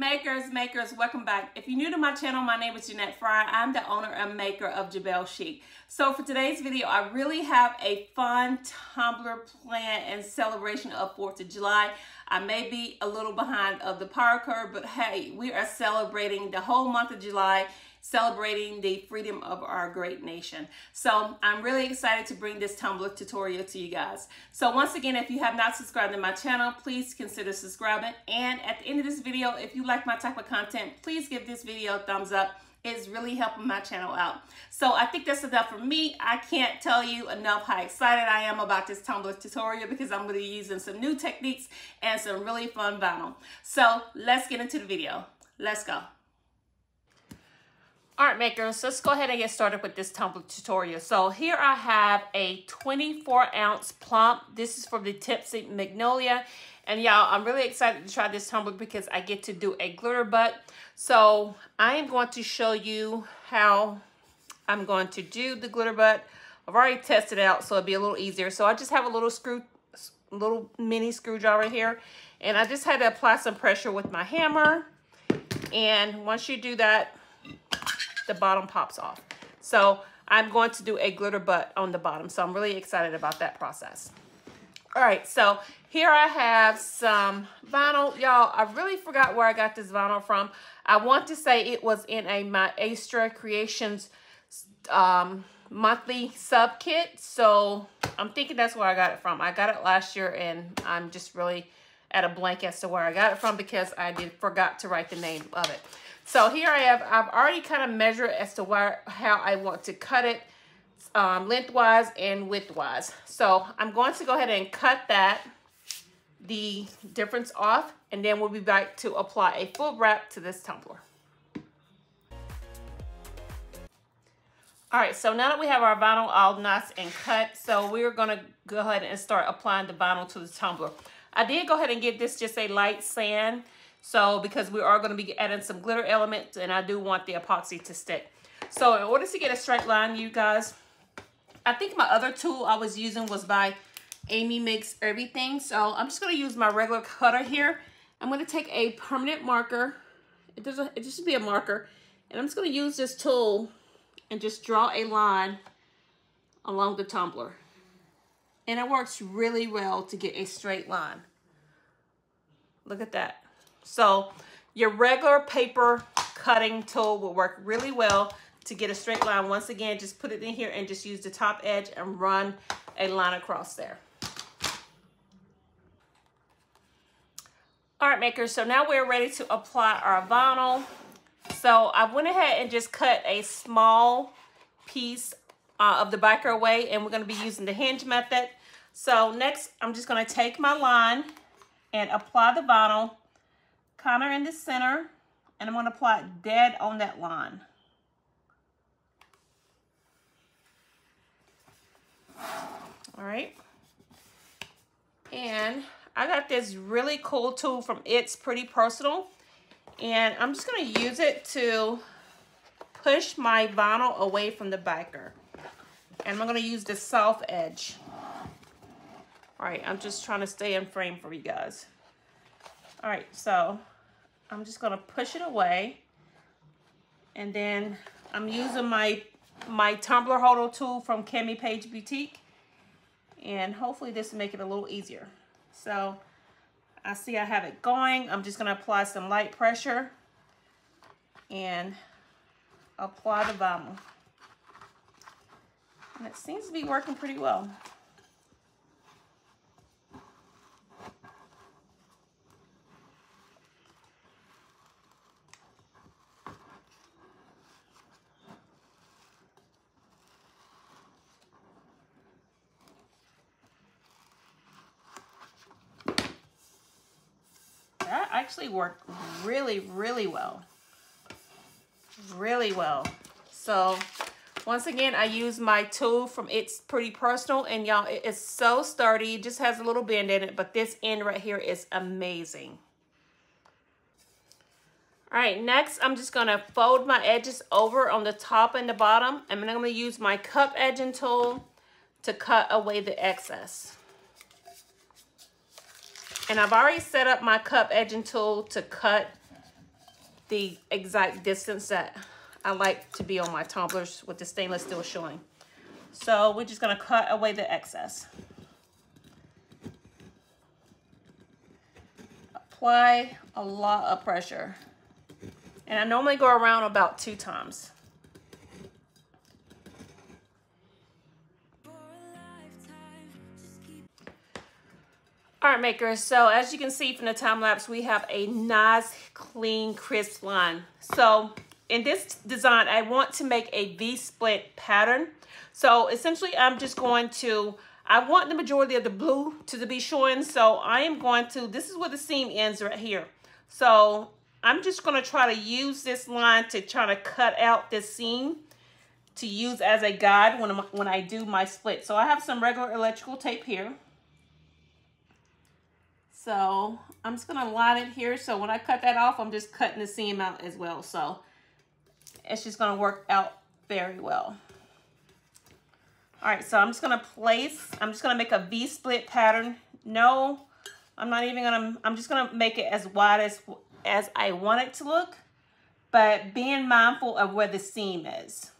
Makers, welcome back. If you're new to my channel, my name is Jeanette Fryer. I'm the owner and maker of JeBelle Sheek. So for today's video, I really have a fun tumbler plan and celebration of 4th of July. I may be a little behind of the power curve, but hey, we are celebrating the whole month of July, celebrating the freedom of our great nation. So I'm really excited to bring this tumbler tutorial to you guys. So once again, if you have not subscribed to my channel, please consider subscribing. And at the end of this video, if you like my type of content, please give this video a thumbs up. It's really helping my channel out. So I think that's enough for me. I can't tell you enough how excited I am about this tumbler tutorial because I'm going to be using some new techniques and some really fun vinyl. So let's get into the video. Let's go. All right, makers, let's go ahead and get started with this tumbler tutorial. So here I have a 24-ounce Plump. This is from the Tipsy Magnolia. And y'all, I'm really excited to try this tumbler because I get to do a glitter butt. So I am going to show you how I'm going to do the glitter butt. I've already tested it out, so it'll be a little easier. So I just have a little mini screwdriver here. And I just had to apply some pressure with my hammer. And once you do that, the bottom pops off. So I'm going to do a glitter butt on the bottom. So I'm really excited about that process. All right, so here I have some vinyl. Y'all, I really forgot where I got this vinyl from. I want to say it was in my Astra Creations monthly sub kit. So I'm thinking that's where I got it from. I got it last year and I'm just really at a blank as to where I got it from because I forgot to write the name of it. So here I've already kind of measured as to how I want to cut it lengthwise and widthwise. So I'm going to go ahead and cut the difference off, and then we'll be back to apply a full wrap to this tumbler. All right, so now that we have our vinyl all nice and cut, so we're gonna go ahead and start applying the vinyl to the tumbler. I did go ahead and give this just a light sand. So because we are going to be adding some glitter elements and I do want the epoxy to stick. So in order to get a straight line, you guys, I think my other tool I was using was by Amy Makes Everything. So I'm just going to use my regular cutter here. I'm going to take a permanent marker. It just should be a marker. And I'm just going to use this tool and just draw a line along the tumbler. And it works really well to get a straight line. Look at that. So your regular paper cutting tool will work really well to get a straight line. Once again, just put it in here and just use the top edge and run a line across there. All right, makers, so now we're ready to apply our vinyl. So I went ahead and just cut a small piece of the biker away, and we're going to be using the hinge method. So next, I'm just going to take my line and apply the vinyl kind of in the center, and I'm going to apply it dead on that line. All right. And I got this really cool tool from It's Pretty Personal, and I'm just going to use it to push my vinyl away from the biker. And I'm going to use the soft edge. All right, I'm just trying to stay in frame for you guys. All right, so I'm just gonna push it away, and then I'm using my tumbler holder tool from Cami Page Boutique, and hopefully this will make it a little easier. So I see I have it going. I'm just gonna apply some light pressure and apply the vinyl, and it seems to be working pretty well. That actually worked really, really well. Really well. So once again, I use my tool from It's Pretty Personal, and y'all, it is so sturdy. It just has a little bend in it, but this end right here is amazing. All right, next I'm just gonna fold my edges over on the top and the bottom, and then I'm gonna use my cup edging tool to cut away the excess. And I've already set up my cup edging tool to cut the exact distance that I like to be on my tumblers with the stainless steel showing. So we're just gonna cut away the excess. Apply a lot of pressure. And I normally go around about 2 times. All right, makers, so as you can see from the time lapse, we have a nice, clean, crisp line. So in this design, I want to make a V-split pattern. So essentially, I'm just going to, I want the majority of the blue to be showing. So I am going to, this is where the seam ends right here. So I'm just going to try to use this line to try to cut out this seam to use as a guide when I do my split. So I have some regular electrical tape here. So I'm just gonna line it here. So when I cut that off, I'm just cutting the seam out as well. So it's just gonna work out very well. All right, so I'm just gonna make a V-split pattern. No, I'm just gonna make it as wide as I want it to look, but being mindful of where the seam is.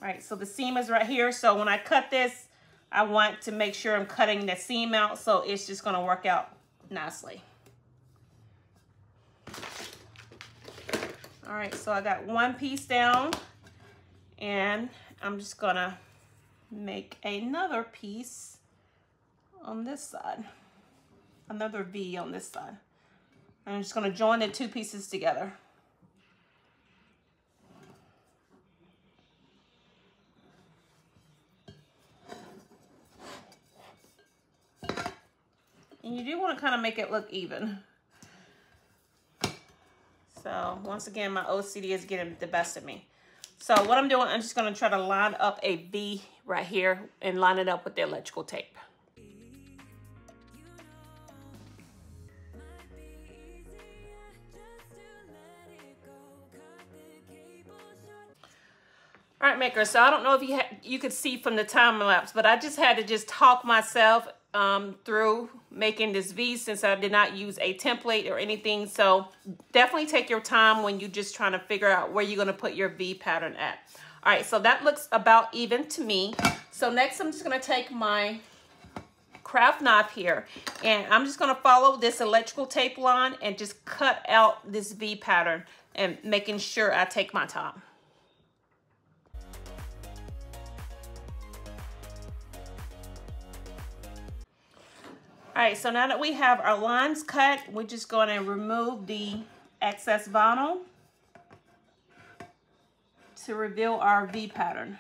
All right, so the seam is right here. So when I cut this, I want to make sure I'm cutting the seam out, so it's just going to work out nicely. All right, so I got one piece down, and I'm just going to make another piece on this side, another V on this side. I'm just going to join the 2 pieces together. And you do want to kind of make it look even. So once again, my OCD is getting the best of me. So what I'm doing, I'm just going to try to line up a V right here and line it up with the electrical tape. All right, makers, so I don't know if you could see from the time lapse, but I just had to just talk myself through making this V since I did not use a template or anything. So definitely take your time when you're just trying to figure out where you're going to put your V pattern at. All right, so that looks about even to me. So next I'm just going to take my craft knife here and I'm just going to follow this electrical tape line and just cut out this V pattern and making sure I take my time. All right, so now that we have our lines cut, we're just going to remove the excess vinyl to reveal our V pattern.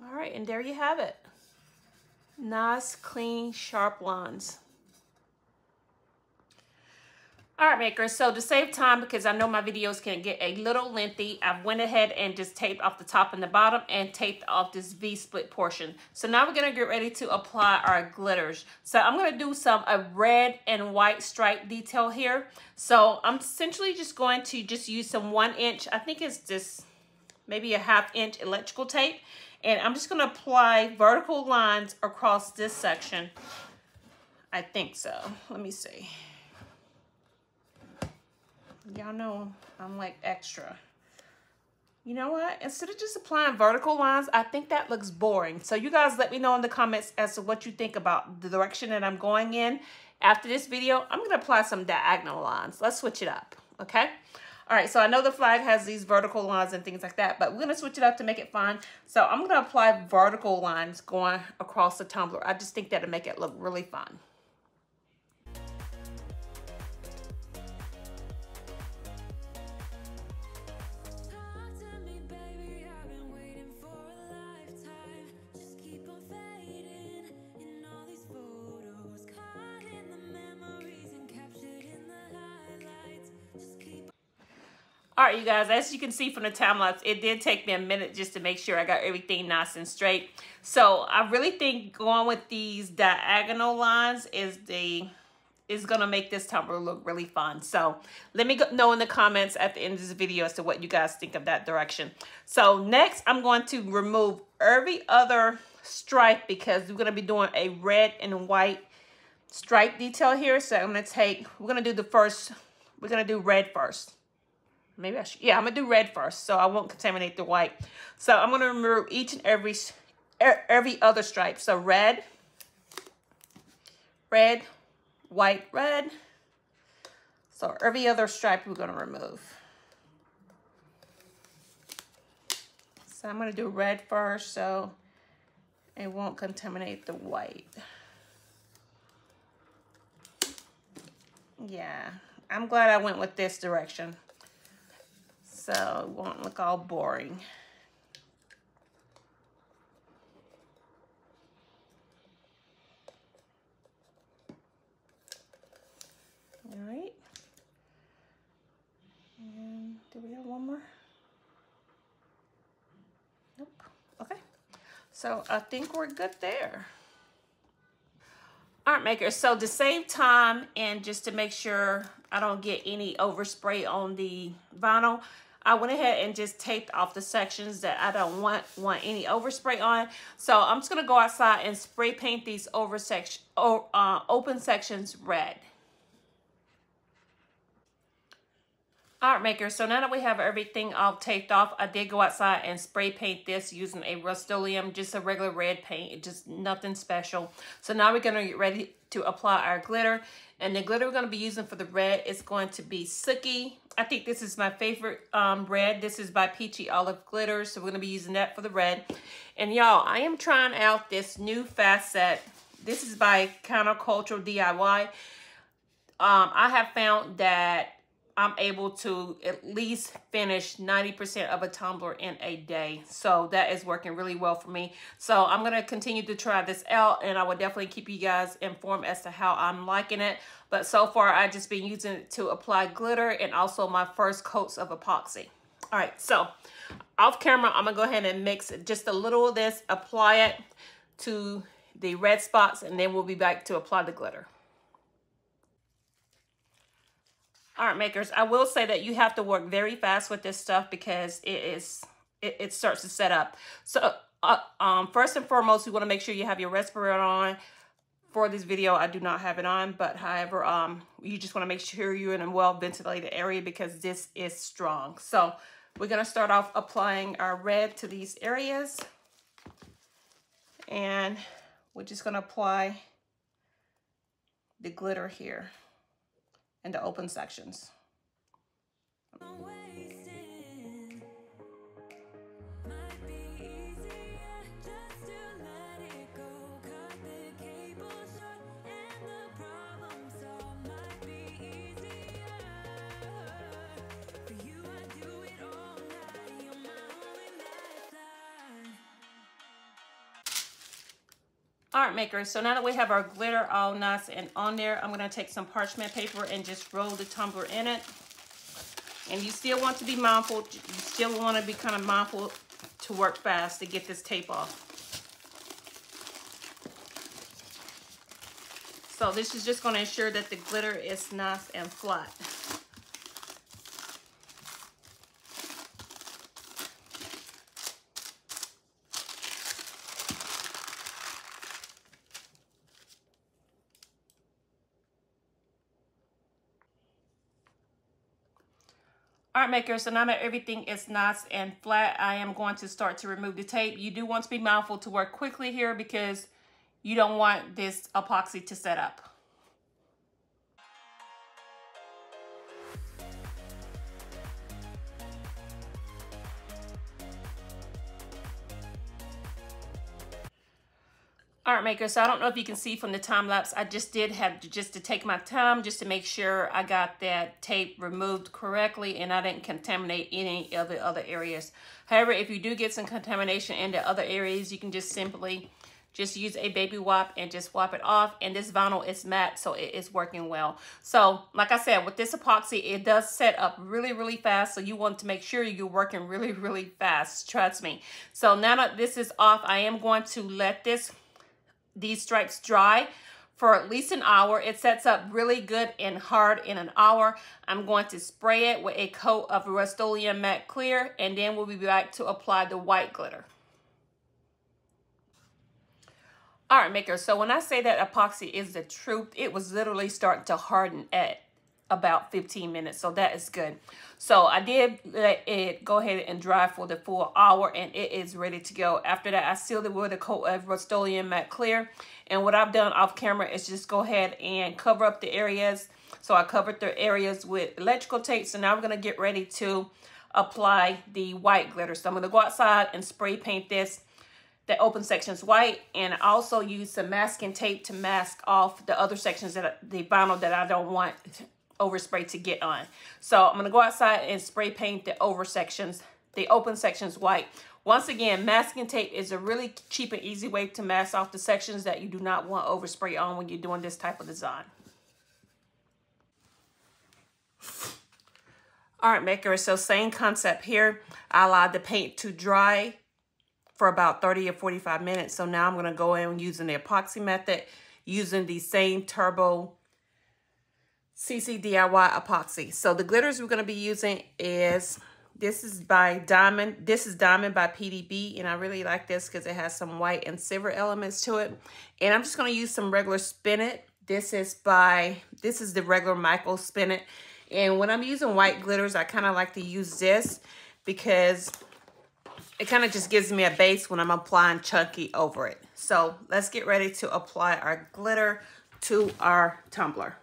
All right, and there you have it. Nice, clean, sharp lines. All right, makers, so to save time, because I know my videos can get a little lengthy, I went ahead and just taped off the top and the bottom and taped off this V-split portion. So now we're gonna get ready to apply our glitters. So I'm gonna do a red and white stripe detail here. So I'm essentially just going to use some 1 inch, I think it's just maybe a 1/2 inch electrical tape. And I'm just gonna apply vertical lines across this section. I think so, let me see. Y'all know I'm like extra. You know what? Instead of just applying vertical lines, I think that looks boring. So you guys let me know in the comments as to what you think about the direction that I'm going in. After this video, I'm going to apply some diagonal lines. Let's switch it up, okay? All right, so I know the flag has these vertical lines and things like that, but we're going to switch it up to make it fun. So I'm going to apply vertical lines going across the tumbler. I just think that'll make it look really fun. All right, you guys, as you can see from the time lapse, it did take me a minute just to make sure I got everything nice and straight. So I really think going with these diagonal lines is the is gonna make this tumbler look really fun. So let me know in the comments at the end of this video as to what you guys think of that direction. So next I'm going to remove every other stripe because we're gonna be doing a red and white stripe detail here. So I'm gonna do red first. Maybe I should, yeah, I'm gonna do red first so I won't contaminate the white. So I'm gonna remove each and every other stripe. So red, red, white, red. So every other stripe we're gonna remove. So I'm gonna do red first so it won't contaminate the white. Yeah, I'm glad I went with this direction so it won't look all boring. All right. And do we have one more? Nope. Okay. So I think we're good there. Art makers, so to save time and just to make sure I don't get any overspray on the vinyl, I went ahead and just taped off the sections that I don't want any overspray on. So I'm just gonna go outside and spray paint these open sections red. Art makers, so now that we have everything all taped off, I did go outside and spray paint this using a Rust-Oleum, just a regular red paint, just nothing special. So now we're gonna get ready to apply our glitter. And the glitter we're gonna be using for the red is going to be Sookie. I think this is my favorite red. This is by Pety Olive Glitter. So we're gonna be using that for the red. And y'all, I am trying out this new fast set. This is by Countercultural DIY. I have found that I'm able to at least finish 90% of a tumbler in a day. So that is working really well for me. So I'm going to continue to try this out and I will definitely keep you guys informed as to how I'm liking it. But so far I've just been using it to apply glitter and also my first coats of epoxy. All right, so off camera, I'm going to go ahead and mix just a little of this, apply it to the red spots, and then we'll be back to apply the glitter. Art makers, I will say that you have to work very fast with this stuff because it starts to set up. So first and foremost, you want to make sure you have your respirator on. For this video, I do not have it on, but however, you just want to make sure you're in a well ventilated area because this is strong. So we're going to start off applying our red to these areas, and we're just going to apply the glitter here in the open sections. Art makers, so now that we have our glitter all nice and on there, I'm going to take some parchment paper and just roll the tumbler in it. And you still want to be mindful, you still want to be kind of mindful to work fast to get this tape off. So this is just going to ensure that the glitter is nice and flat. Art maker, so now that everything is nice and flat, I am going to start to remove the tape. You do want to be mindful to work quickly here because you don't want this epoxy to set up. Art maker, so I don't know if you can see from the time lapse, I just did have to take my time just to make sure I got that tape removed correctly and I didn't contaminate any of the other areas. However, if you do get some contamination in the other areas, you can just simply just use a baby wipe and just wipe it off. And this vinyl is matte, so it is working well. So like I said, with this epoxy, it does set up really, really fast. So you want to make sure you're working really, really fast. Trust me. So now that this is off, I am going to let these stripes dry for at least an hour. It sets up really good and hard in an hour. I'm going to spray it with a coat of Rust-Oleum Matte Clear, and then we'll be back to apply the white glitter. All right, makers, so when I say that epoxy is the truth, it was literally starting to harden at about 15 minutes, so that is good. So I did let it go ahead and dry for the full hour, and it is ready to go. After that, I sealed it with a coat of Rust-Oleum Matte Clear, and what I've done off camera is just go ahead and cover up the areas. So I covered the areas with electrical tape, so now we're going to get ready to apply the white glitter. So I'm going to go outside and spray paint this, the open sections white, and also use some masking tape to mask off the other sections, that the vinyl that I don't want overspray to get on. So I'm going to go outside and spray paint the open sections white. Once again, masking tape is a really cheap and easy way to mask off the sections that you do not want overspray on when you're doing this type of design. All right, makers, so same concept here. I allowed the paint to dry for about 30 or 45 minutes. So now I'm going to go in using the epoxy method, using the same turbo CCDIY epoxy. So the glitters we're going to be using is, this is Diamond-PDB, and I really like this because it has some white and silver elements to it. And I'm just going to use some regular Spinnit. This is the regular Michael Spinnit. And when I'm using white glitters, I kind of like to use this because it kind of just gives me a base when I'm applying chunky over it. So let's get ready to apply our glitter to our tumbler.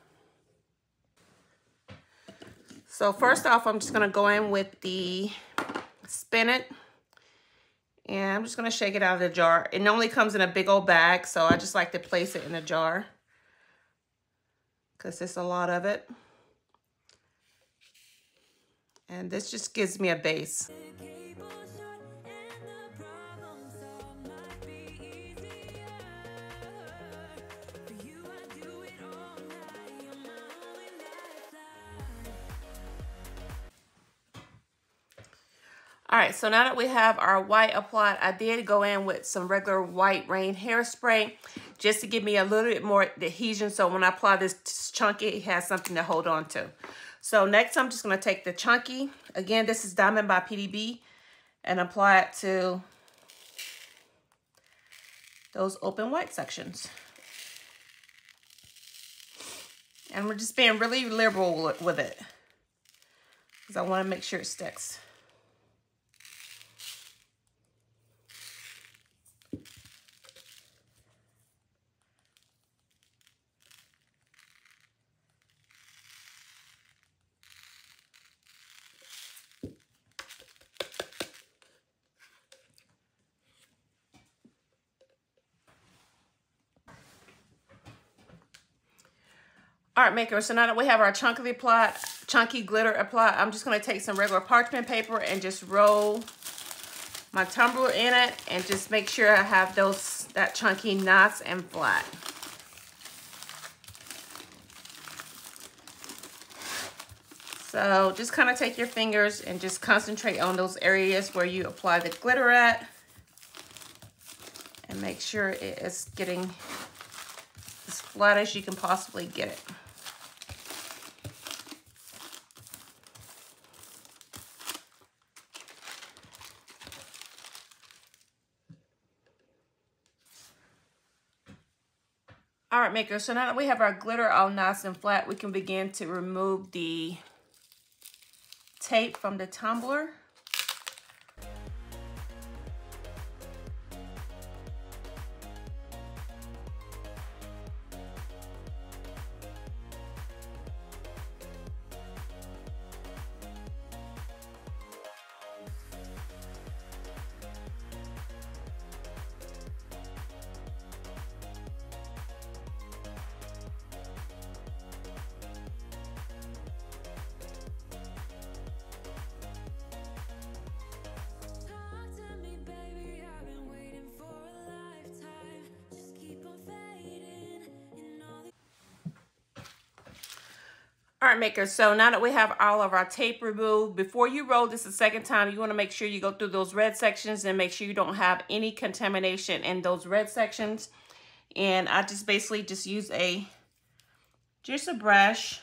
So first off, I'm just going to go in with the Spinnit, and I'm just going to shake it out of the jar. It normally comes in a big old bag, so I just like to place it in a jar because there's a lot of it. And this just gives me a base. All right, so now that we have our white applied, I did go in with some regular white rain hairspray just to give me a little bit more adhesion, so when I apply this chunky, it has something to hold on to. So next, I'm just going to take the chunky. Again, this is Diamond-PDB, and apply it to those open white sections. And we're just being really liberal with it because I want to make sure it sticks. All right, makers, so now that we have our chunky glitter applied, I'm just going to take some regular parchment paper and just roll my tumbler in it and just make sure I have that chunky nice and flat. So just kind of take your fingers and just concentrate on those areas where you apply the glitter at, and make sure it is getting as flat as you can possibly get it. All right, makers, so now that we have our glitter all nice and flat, we can begin to remove the tape from the tumbler. All right, makers, so now that we have all of our tape removed, before you roll this the second time, you want to make sure you go through those red sections and make sure you don't have any contamination in those red sections. And I just basically just use a brush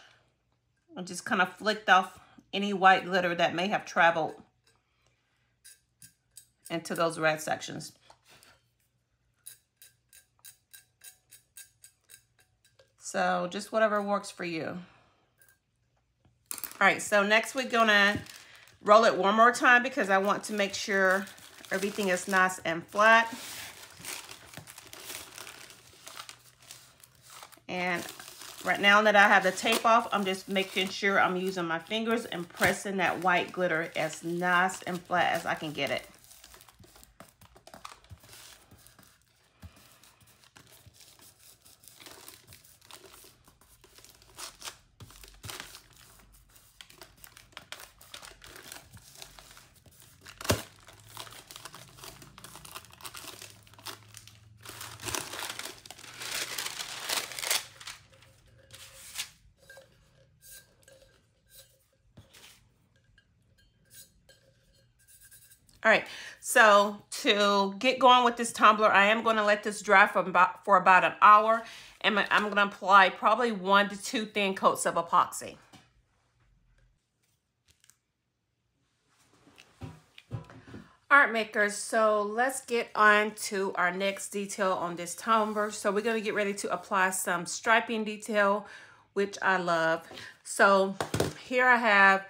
and just kind of flicked off any white glitter that may have traveled into those red sections. So just whatever works for you. All right, so next we're gonna roll it one more time because I want to make sure everything is nice and flat. And right now that I have the tape off, I'm just making sure I'm using my fingers and pressing that white glitter as nice and flat as I can get it. All right, so to get going with this tumbler, I am going to let this dry for about an hour, and I'm going to apply probably 1 to 2 thin coats of epoxy. All right, makers, so let's get on to our next detail on this tumbler. So we're going to get ready to apply some striping detail, which I love. So here I have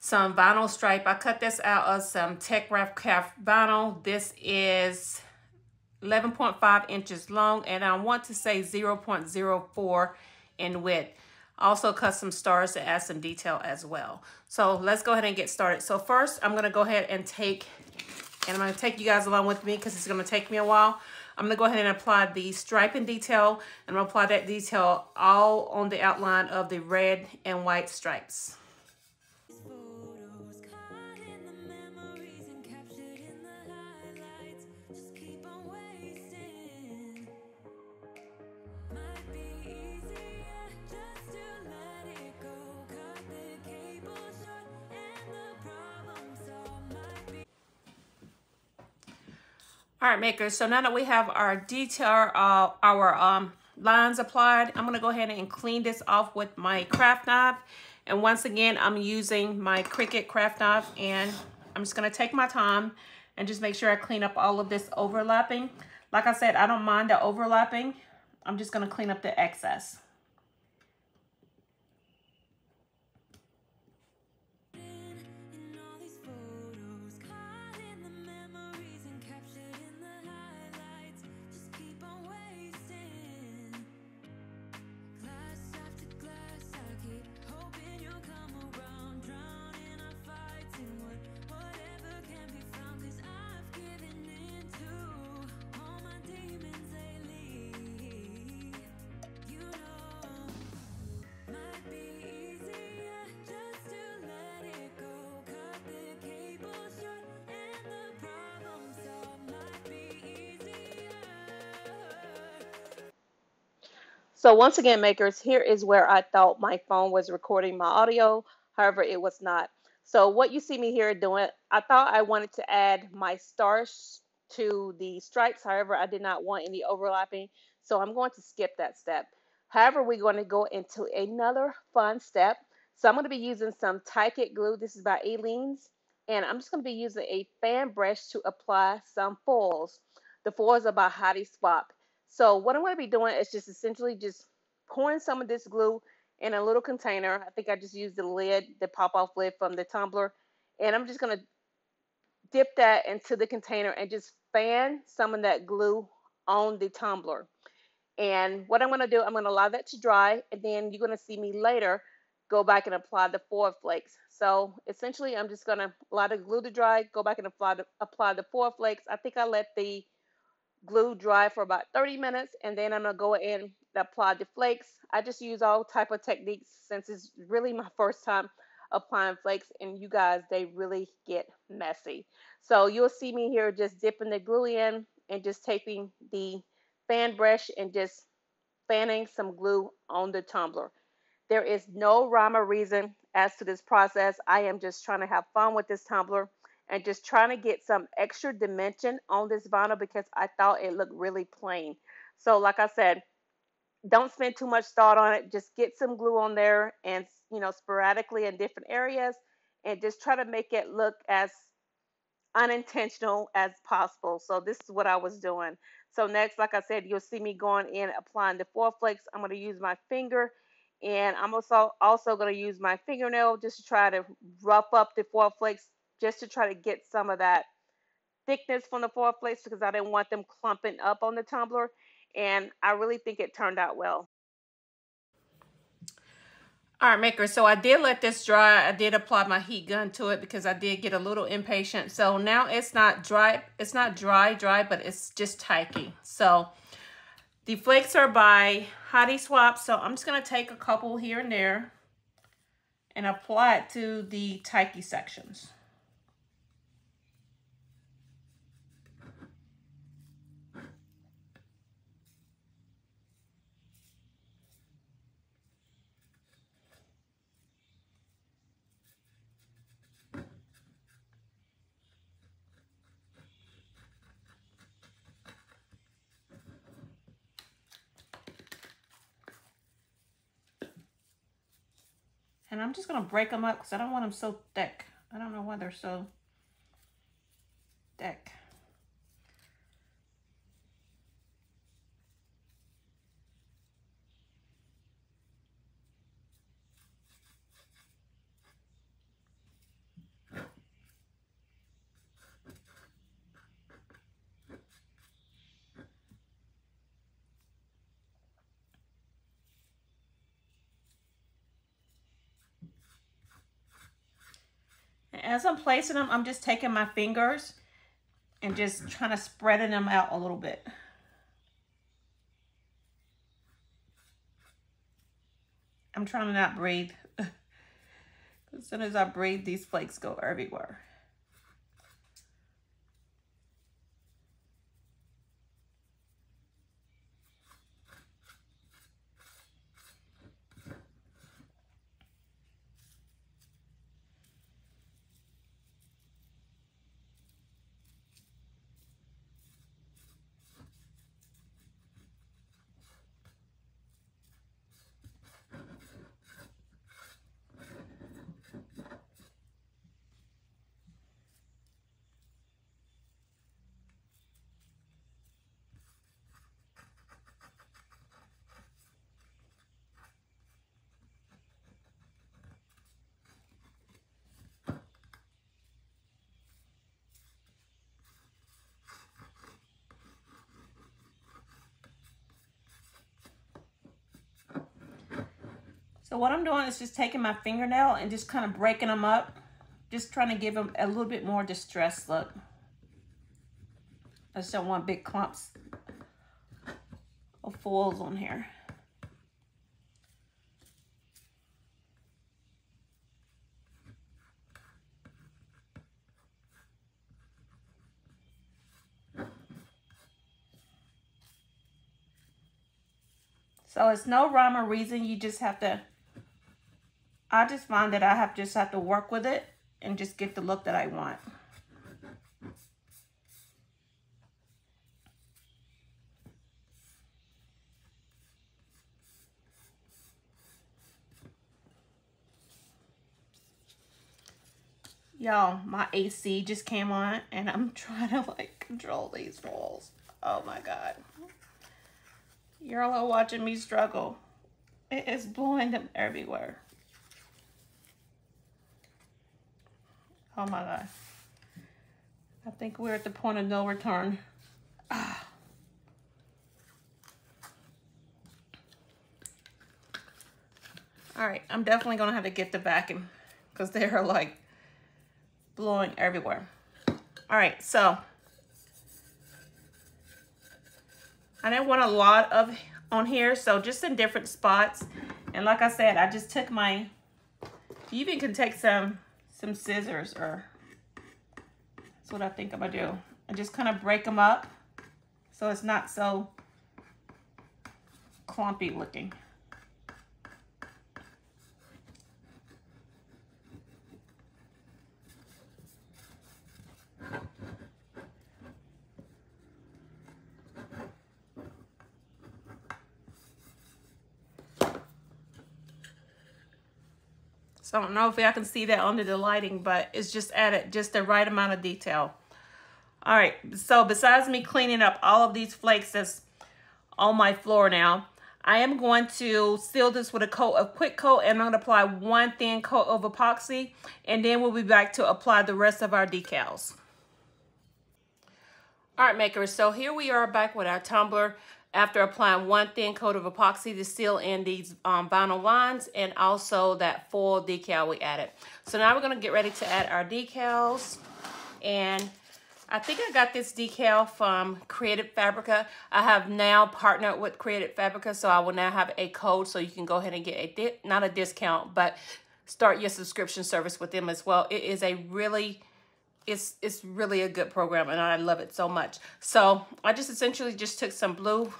some vinyl stripe. I cut this out of some TACK-IT craft vinyl. This is 11.5 inches long, and I want to say 0.04 in width. Also cut some stars to add some detail as well. So let's go ahead and get started. So first, I'm going to go ahead and I'm going to take you guys along with me because it's going to take me a while. I'm going to go ahead and apply the striping detail, and I'm going to apply that detail all on the outline of the red and white stripes. All right, makers, so now that we have our detail, our lines applied, I'm gonna go ahead and clean this off with my craft knife. And once again, I'm using my Cricut craft knife, and I'm just gonna take my time and just make sure I clean up all of this overlapping. Like I said, I don't mind the overlapping. I'm just gonna clean up the excess. So once again, makers, here is where I thought my phone was recording my audio. However, it was not. So what you see me here doing, I thought I wanted to add my stars to the stripes. However, I did not want any overlapping. So I'm going to skip that step. However, we're going to go into another fun step. So I'm going to be using some TACK-IT glue. This is by Aleene's. And I'm just going to be using a fan brush to apply some foils. The foils are by Heidi. So what I'm going to be doing is just essentially just pouring some of this glue in a little container. I think I just used the lid, the pop-off lid from the tumbler. And I'm just going to dip that into the container and just fan some of that glue on the tumbler. And what I'm going to do, I'm going to allow that to dry. And then you're going to see me later go back and apply the foil flakes. So essentially, I'm just going to allow the glue to dry, go back and apply the foil flakes. I think I let the glue dry for about 30 minutes, and then I'm gonna go in and apply the flakes. I just use all type of techniques since it's really my first time applying flakes, and you guys, they really get messy. So you'll see me here just dipping the glue in and just taking the fan brush and just fanning some glue on the tumbler. There is no rhyme or reason as to this process. I am just trying to have fun with this tumbler, and just trying to get some extra dimension on this vinyl because I thought it looked really plain. So like I said, don't spend too much thought on it. Just get some glue on there and, you know, sporadically in different areas, and just try to make it look as unintentional as possible. So this is what I was doing. So next, like I said, you'll see me going in applying the foil flakes. I'm going to use my finger, and I'm also going to use my fingernail just to try to rough up the foil flakes, just to try to get some of that thickness from the foil flakes because I didn't want them clumping up on the tumbler. And I really think it turned out well. All right, makers, so I did let this dry. I did apply my heat gun to it because I did get a little impatient. So now it's not dry, but it's just tacky. So the flakes are by Heidi Swap. So I'm just gonna take a couple here and there and apply it to the tacky sections. And I'm just going to break them up because I don't want them so thick. I don't know why they're so thick. As I'm placing them, I'm just taking my fingers and just trying to spreading them out a little bit. I'm trying to not breathe. As soon as I breathe, these flakes go everywhere. So what I'm doing is just taking my fingernail and just kind of breaking them up. Just trying to give them a little bit more distressed look. I just don't want big clumps of foils on here. So it's no rhyme or reason. You just have to, I just find that I just have to work with it and just get the look that I want. Y'all, my AC just came on and I'm trying to like control these walls. Oh my God. Y'all are watching me struggle. It is blowing them everywhere. Oh my God. I think we're at the point of no return. Ah. All right, I'm definitely gonna have to get the vacuum because they are like blowing everywhere. All right, so I didn't want a lot of on here, so just in different spots. And like I said, I just took my, you even can take some scissors, or that's what I think I'm gonna do. And just kind of break them up so it's not so clumpy looking. So I don't know if y'all can see that under the lighting, but it's just added just the right amount of detail. All right, so besides me cleaning up all of these flakes that's on my floor now, I am going to seal this with a quick coat, and I'm going to apply one thin coat of epoxy, and then we'll be back to apply the rest of our decals. All right, makers, so here we are back with our tumbler after applying one thin coat of epoxy to seal in these vinyl lines and also that foil decal we added. So now we're going to get ready to add our decals, and I think I got this decal from Creative Fabrica. I have now partnered with Creative Fabrica, so I will now have a code so you can go ahead and get not a discount, but start your subscription service with them as well. It is a really, it's really a good program, and I love it so much. So I just essentially just took some blue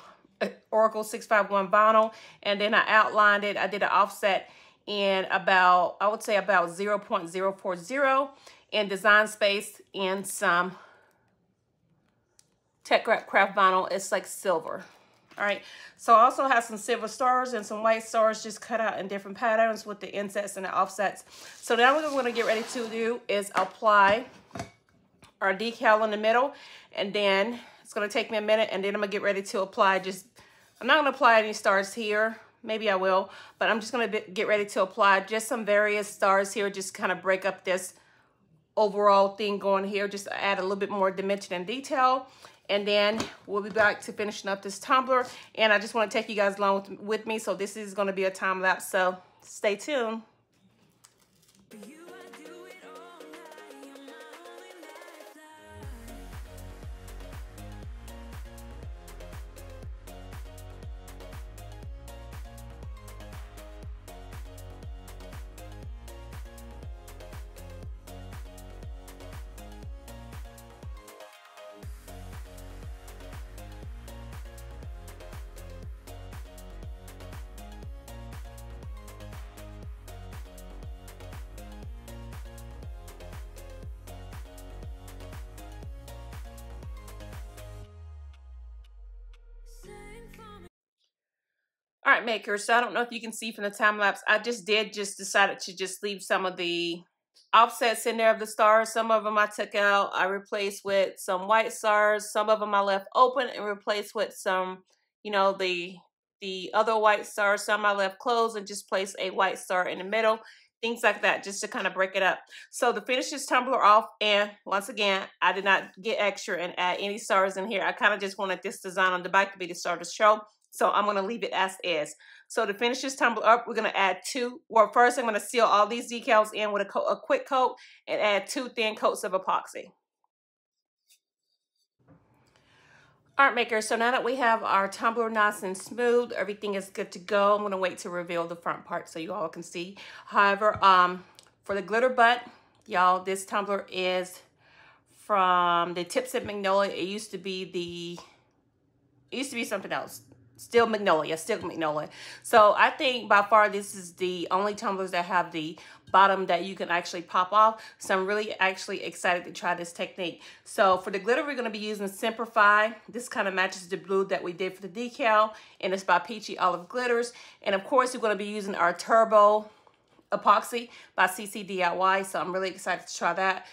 Oracle 651 vinyl, and then I outlined it. I did an offset in about, I would say about 0.040 in design space, and some TACK-IT craft vinyl. It's like silver. All right, so I also have some silver stars and some white stars just cut out in different patterns with the insets and the offsets. So now what we're going to get ready to do is apply our decal in the middle, and then it's going to take me a minute, and then I'm going to get ready to apply I'm not going to apply any stars here. Maybe I will, but I'm just going to get ready to apply just some various stars here, just kind of break up this overall thing going here, just to add a little bit more dimension and detail. And then we'll be back to finishing up this tumbler. And I just want to take you guys along with me. So this is going to be a time lapse. So stay tuned. All right, makers, so I don't know if you can see from the time lapse, I decided to just leave some of the offsets in there of the stars. Some of them I took out, I replaced with some white stars. Some of them I left open and replaced with some, you know, the other white stars. Some I left closed and just placed a white star in the middle. Things like that, just to kind of break it up. So to finish this tumbler off, and once again, I did not get extra and add any stars in here. I kind of just wanted this design on the back to be the star to show. So I'm going to leave it as is. So to finish this tumbler up, we're going to add first I'm going to seal all these decals in with a quick coat and add 2 thin coats of epoxy. All right, makers, so now that we have our tumbler nice and smooth, everything is good to go. I'm going to wait to reveal the front part so you all can see. However, for the glitter butt, y'all, this tumbler is from the Tipsy Magnolia. It used to be something else. Still Magnolia. So I think by far this is the only tumblers that have the bottom that you can actually pop off. So I'm really actually excited to try this technique. So for the glitter, we're going to be using SemperFi. This kind of matches the blue that we did for the decal, and it's by Pety Olive Glitters. And of course, we're going to be using our Turbo Epoxy by CCDIY. So I'm really excited to try that.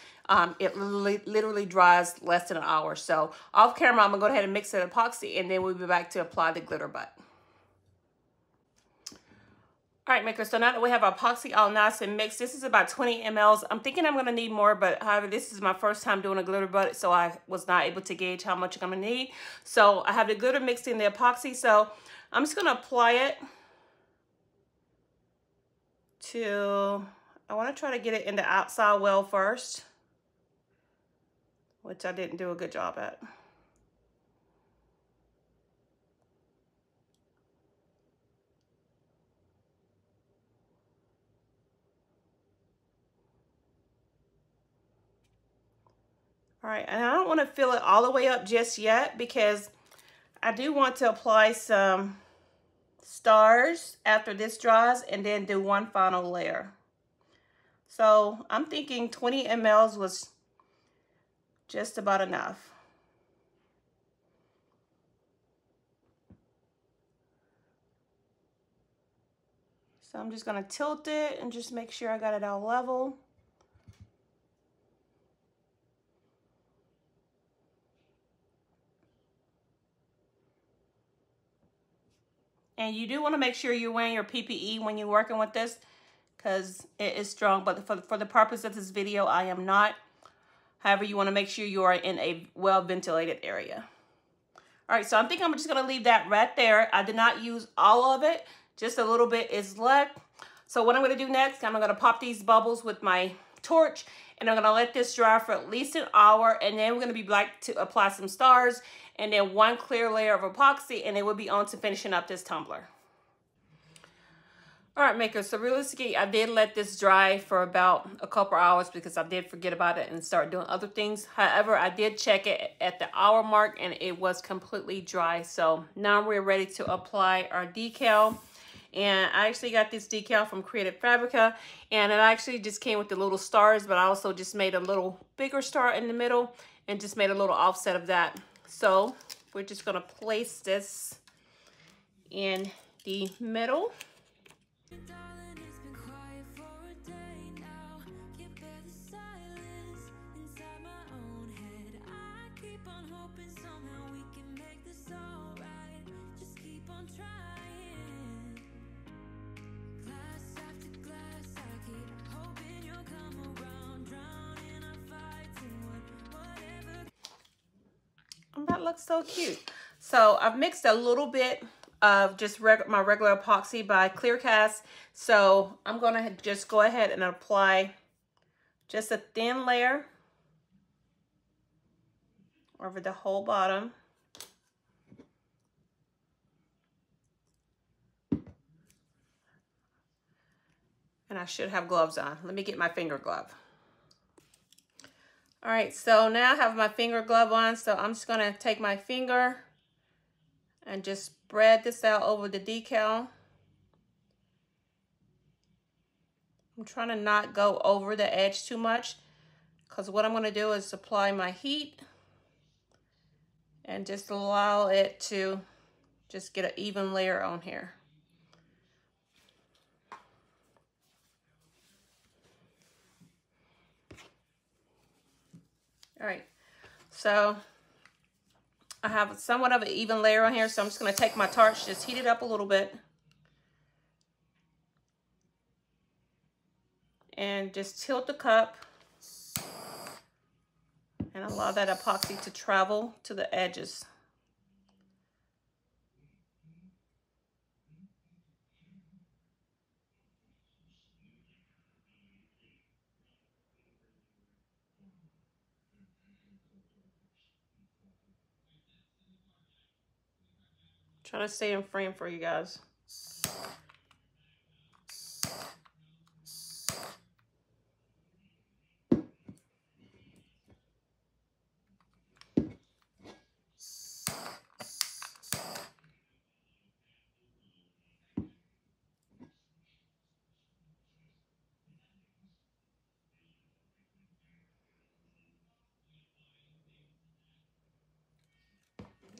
It literally dries less than an hour. So off camera, I'm gonna go ahead and mix the epoxy, and then we'll be back to apply the glitter butt. All right, makers, so now that we have our epoxy all nice and mixed, this is about 20 mLs. I'm thinking I'm gonna need more, but however, this is my first time doing a glitter butt, so I was not able to gauge how much I'm gonna need. So I have the glitter mixed in the epoxy, so I'm just gonna apply it I wanna try to get it in the outside well first, which I didn't do a good job at. All right, and I don't want to fill it all the way up just yet because I do want to apply some stars after this dries and then do one final layer. So I'm thinking 20 mLs was just about enough. So I'm just gonna tilt it and just make sure I got it all level. And you do want to make sure you're wearing your PPE when you're working with this, because it is strong, but for the purpose of this video, I am not. However, you want to make sure you are in a well-ventilated area. All right, so I think I'm just going to leave that right there. I did not use all of it. Just a little bit is left. So what I'm going to do next, I'm going to pop these bubbles with my torch, and I'm going to let this dry for at least an hour, and then we're going to be back to apply some stars, and then one clear layer of epoxy, and it will be on to finishing up this tumbler. All right, makers, so realistically, I did let this dry for about a couple hours because I did forget about it and start doing other things. However, I did check it at the hour mark, and it was completely dry. So now we're ready to apply our decal. And I actually got this decal from Fabrica, and it actually just came with the little stars, but I also just made a little bigger star in the middle and just made a little offset of that. So we're just gonna place this in the middle. That looks so cute. So I've mixed a little bit of just my regular epoxy by Clear Cast. So I'm gonna just go ahead and apply just a thin layer over the whole bottom. And I should have gloves on. Let me get my finger glove. All right, so now I have my finger glove on, so I'm just gonna take my finger and just spread this out over the decal. I'm trying to not go over the edge too much, because what I'm gonna do is apply my heat and just allow it to just get an even layer on here. All right, so I have somewhat of an even layer on here, so I'm just gonna take my torch, just heat it up a little bit, and just tilt the cup and allow that epoxy to travel to the edges. Try to stay in frame for you guys.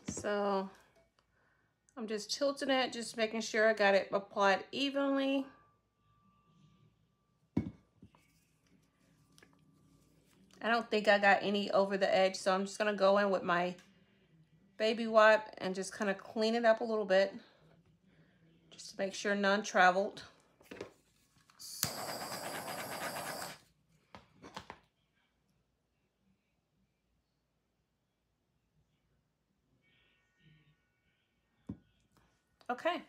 So I'm just tilting it, just making sure I got it applied evenly. I don't think I got any over the edge, so I'm just gonna go in with my baby wipe and just kind of clean it up a little bit, just to make sure none traveled. Okay.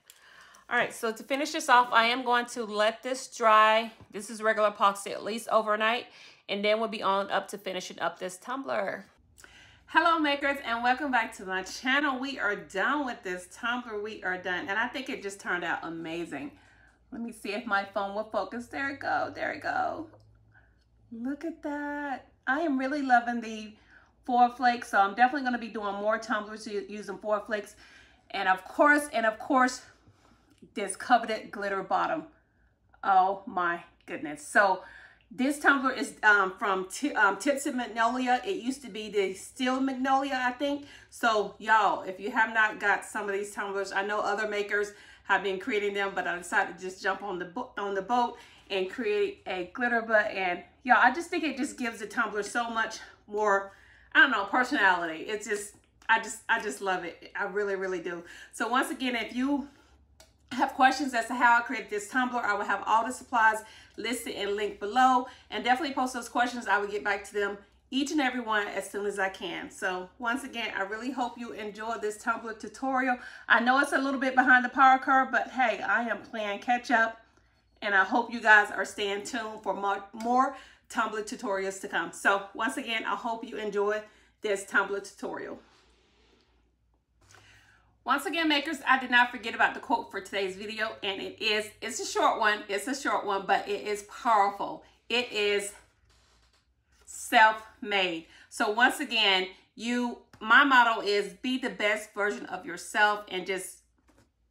All right, so to finish this off, I am going to let this dry. This is regular epoxy, at least overnight, and then we'll be on up to finishing up this tumbler. Hello makers, and welcome back to my channel. We are done with this tumbler. We are done, and I think it just turned out amazing. Let me see if my phone will focus. There it go, there it go. Look at that. I am really loving the 4 flakes, so I'm definitely gonna be doing more tumblers using 4 flakes. And of course, this coveted glitter bottom. Oh my goodness. So This tumbler is from Tipsy Magnolia. It used to be the Steel Magnolia, I think. So y'all, if you have not got some of these tumblers, I know other makers have been creating them, but I decided to just jump on the boat and create a glitter butt. And y'all, I just think it just gives the tumbler so much more, I don't know, personality. It's just, I just love it. I really, really do. So once again, if you have questions as to how I created this tumbler, I will have all the supplies listed and linked below, and definitely post those questions. I will get back to them, each and every one, as soon as I can. So once again, I really hope you enjoyed this tumbler tutorial. I know it's a little bit behind the power curve, but hey, I am playing catch up, and I hope you guys are staying tuned for more tumbler tutorials to come. So once again, I hope you enjoy this tumbler tutorial. Once again, makers, I did not forget about the quote for today's video, and it's a short one. It's a short one, but it is powerful. It is self-made. So once again, my motto is be the best version of yourself and just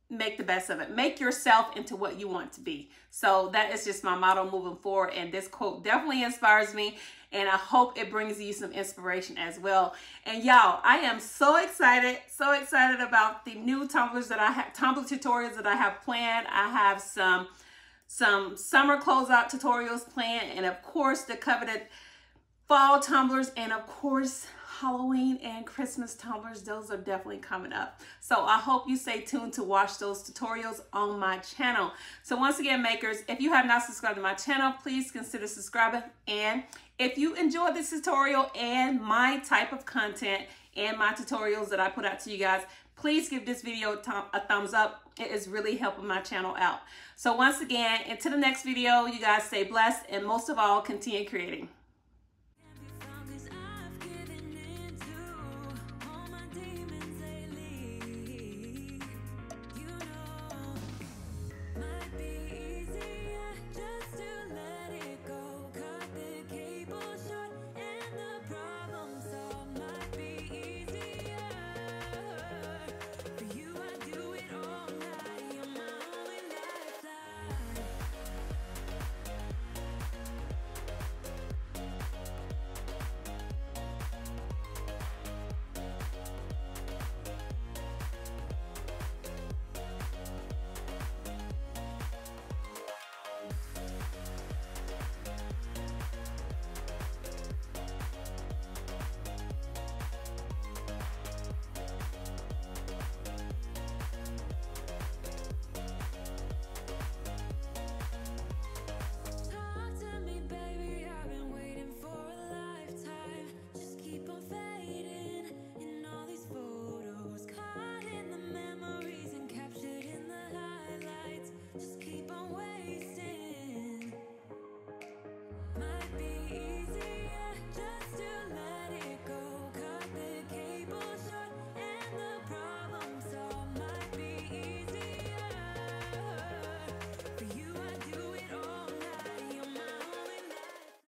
make the best of it. Make yourself into what you want to be. So that is just my motto moving forward, and this quote definitely inspires me, and I hope it brings you some inspiration as well. And y'all, I am so excited about the new tumblers that I have, tumbler tutorials that I have planned. I have some summer closeout tutorials planned, and of course the coveted fall tumblers, and of course Halloween and Christmas tumblers. Those are definitely coming up. So I hope you stay tuned to watch those tutorials on my channel. So once again, makers, if you have not subscribed to my channel, please consider subscribing. And if you enjoyed this tutorial and my type of content and my tutorials that I put out to you guys, please give this video a thumbs up. It is really helping my channel out. So once again, until the next video, you guys stay blessed, and most of all, continue creating.